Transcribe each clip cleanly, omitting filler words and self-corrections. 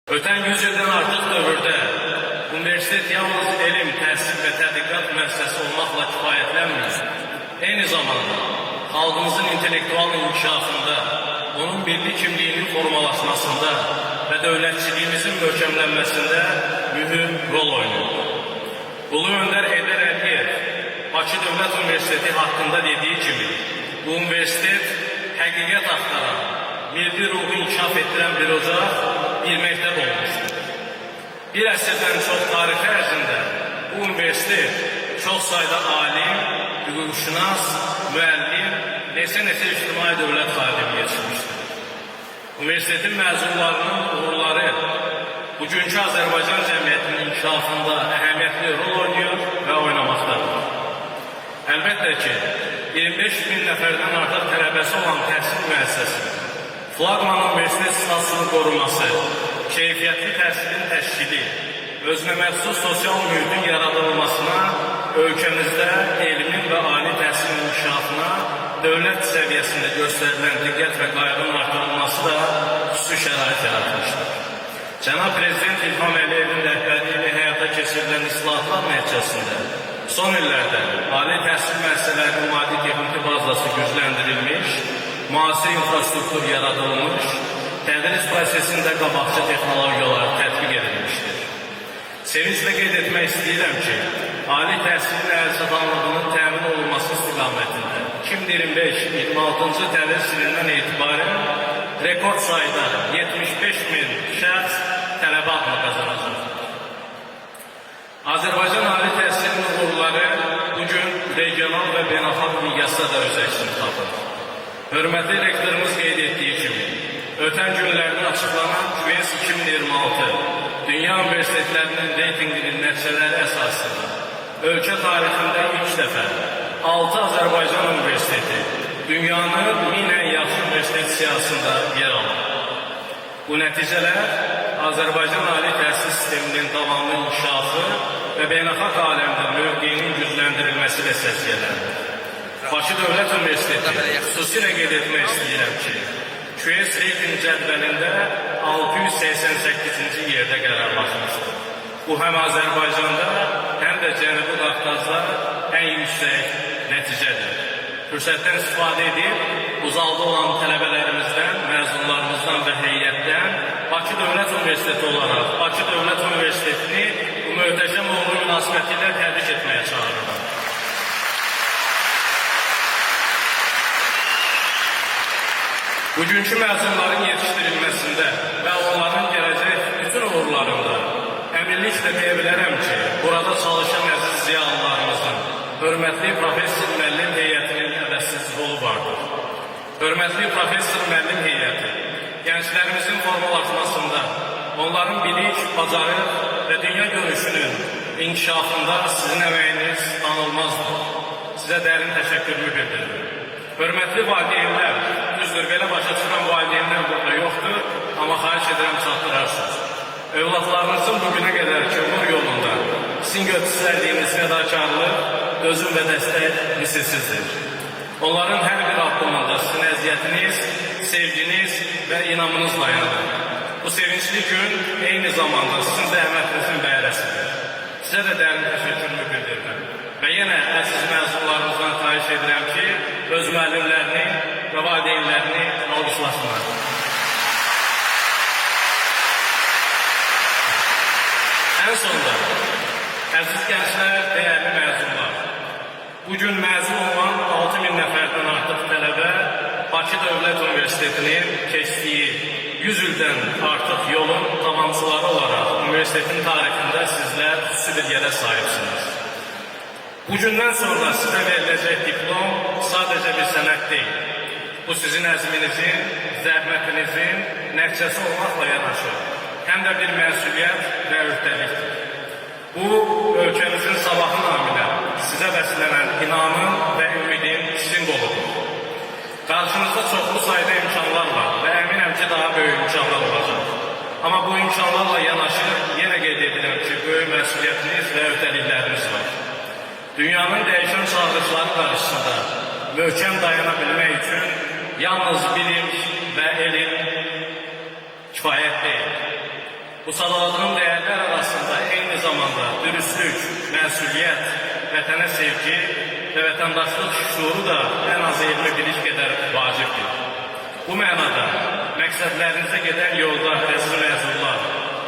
Ötən 100 ildən artıq dövrdə universitet yalnız elm, təhsil və tədqiqat müəssisəsi olmaqla kifayətlənmir. Eyni zamanda xalqımızın intellektual inkişafında, onun milli kimliyinin formalaşmasında və dövlətçiliyimizin möhkəmlənməsində mühüm rol oynayır. Ulu Öndər Heydər Əliyev Bakı Dövlət Universiteti haqqında dediyi kimi, bu universitet həqiqət axtaran, milli ruhu inkişaf etdirən bir ocaq, bir məktəb olmuşdur. Bir əsrdən çox tarixi ərzində bu universitet çox sayda alim, hüquqşünas, müəllim, neçə ictimai dövlət xadimi yetişmişdir. Universitetin məzunlarının uğurları bugünkü Azərbaycan cəmiyyətinin inkişafında əhəmiyyətli rol oynayır və oynamaqdadır. Əlbəttə ki, 25 min nəfərdən artıq tələbəsi olan təhsil müəssisəsi, flaqman universitet statusunu qoruması, keyfiyyətli təhsilin təşkili, özünə məxsus sosial mühitin yaradılmasına, ölkəmizdə elmin və ali təhsilin inkişafına dövlət səviyyəsində göstərilən diqqət və qayğının artırılması da xüsusi şərait yaratmışdır. Cənab Prezident İlham Əliyevin rəhbərliyi ilə həyata keçirilən islahatlar nəticəsində son illərdə ali təhsil müəssisələrinin maddi texniki bazası gücləndirilmiş, müasir infrastruktur yaradılmış, tədris prosesində qabaqcı texnologiyalar tətbiq edilmişdir. Sevinclə qeyd etmək istəyirəm ki, ali təhsilin əlçatanlığının təmin olunması istiqamətində 2025-26-cı tədris ilindən etibarən rekord sayda 75 min şəxs tələbə adını qazanacaqdır. Azərbaycan ali təhsilinin uğurları bugün regional və beynəlxalq miqyasda da öz əksini tapır. Hörmətli rektorumuz qeyd etdiyi kimi, ötən günlərdə açıqlanan QS 2026 Dünya Universitetlərinin reytinginin nəticələri əsasında ölkə tarixində ilk dəfə 6 Azərbaycan Universiteti dünyanın 1000 ən yaxşı universitet siyasında yer alır. Bu nəticələr Azərbaycan ali təhsil sisteminin davamlı inkişafı və beynəlxalq aləmdə mövqeyinin gücləndirilməsi ilə səciyyələndir. Bakı Dövlət Universiteti xüsusilə qeyd etmək istəyirəm ki, QS reyting cədvəlində 688-ci yerdə qərarlaşmışdır. Bu həm Azərbaycanda, həm də Cənubi Qafqazda ən yüksək nəticədir. Fürsətdən istifadə edib, uzaqda olan tələbələrimizdən, məzunlarımızdan və heyətdən Bakı Dövlət Universiteti olaraq Bakı Dövlət Universitetini bu möhtəşəm uğurlu münasibətilə təbrik etməyə çağırırım. Bugünkü məzunların yetişdirilməsində və onların gələcək bütün uğurlarında əminliklə deyə bilərəm ki, burada çalışan əziz ziyalılarımızın, hörmətli professor müəllim heyətinin əvəzsiz rolu vardır. Hörmətli professor müəllim heyəti, gənclərimizin formalaşmasında, onların bilik, bacarıq və dünya görüşünün inkişafında sizin əməyiniz anılmazdır. Sizə dərin təşəkkürümü bildirirəm. Hörmətli valideynlər, düzdür, belə başa çıxan valideynlər burada yoxdur, amma xahiş edirəm çatdırarsınız. Övladlarınızın bugünə qədərki umur yolunda sizin göstərdiyiniz fədakarlıq, dözüm və dəstək misilsizdir. Onların hər bir addımında sizin əziyyətiniz, sevginiz və inamınız dayanır. Bu sevincli gün eyni zamanda sizin zəhmətinizin bəhrəsidir. Sizə də dərin təşəkkürümü bildirirəm. Və yenə əziz məzunlarımızdan xahiş edirəm ki, öz müəllimlərini və valideynlərini alqışlasınlar. Ən sonda, əziz gənclər, dəyərli məzunlar, bugün məzun olan 6000 nəfərdən artıq tələbə Bakı Dövlət Universitetinin keçdiyi 100 ildən artıq yolun tamamçıları olaraq universitetin tarixində sizlər xüsusi bir yerə sahibsiniz. Bugündən sonra sizə veriləcək diplom sadəcə bir sənət deyil. Bu sizin əzminizin, zəhmətinizin nəticəsi olmaqla yanaşı, həm də bir məsuliyyət və öhdəlikdir. Bu, ölkəmizin sabahı naminə sizə bəslənən inamın və ümidin simvoludur. Qarşınızda çoxlu sayda imkanlar var və əminəm ki, daha böyük imkanlar olacaq. Amma bu imkanlarla yanaşı, yenə qeyd edirəm ki, böyük məsuliyyətiniz və öhdəlikləriniz var. Dünyanın dəyişən çağırışları qarşısında möhkəm dayana bilmək üçün yalnız bilim və elm kifayət deyil. Bu sadaladığım değerler arasında eyni zamanda dürüstlük, məsuliyyət, vətənə sevgi və vətəndaşlıq şuuru da ən az 20 bilik qədər vacibdir. Bu mənada məqsədlərinizə gedən yolda əziz məzunlar,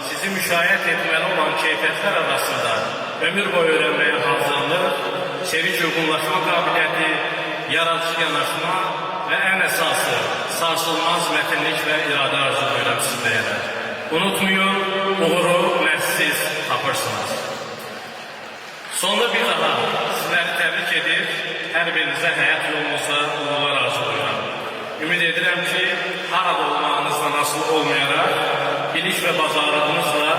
sizi müşayiət etməli olan keyfiyyətlər arasında ömür boyu öyrənməyə hazırlıq, sevinç uyğunlaşma qabiliyyəti, yaradıcı yanaşma və ən əsası sarsılmaz mətinlik və iradə arzulayıram sizdə yerə. Unutmayın, uğuru məhz siz tapırsınız. Sonda bir daha sizləri təbrik edir, hər birinizə həyat yolunuzda uğurlar arzulayıram. Ümid edirəm ki, harada olmağınızdan asılı olmayaraq, bilik və bacarığınızla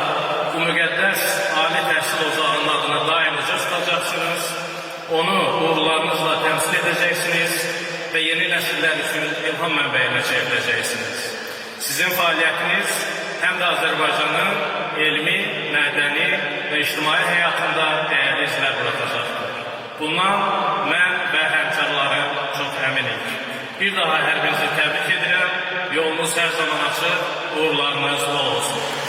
bu müqəddəs ali təhsil ocağının adına daim uca tutacaqsınız, onu uğurlarınızla təmsil edəcəksiniz və yeni nəsillər üçün ilham mənbəyinə çevriləcəksiniz. Sizin fəaliyyətiniz həm də Azərbaycanın elmi, mədəni və ictimai həyatında dəyərli izlər bırakacaqdır. Bundan mən və həmkarlarım çox əminik. Bir daha hər birinizi təbrik edirəm. Yolunuz hər zaman açıq, uğurlarınız bol olsun.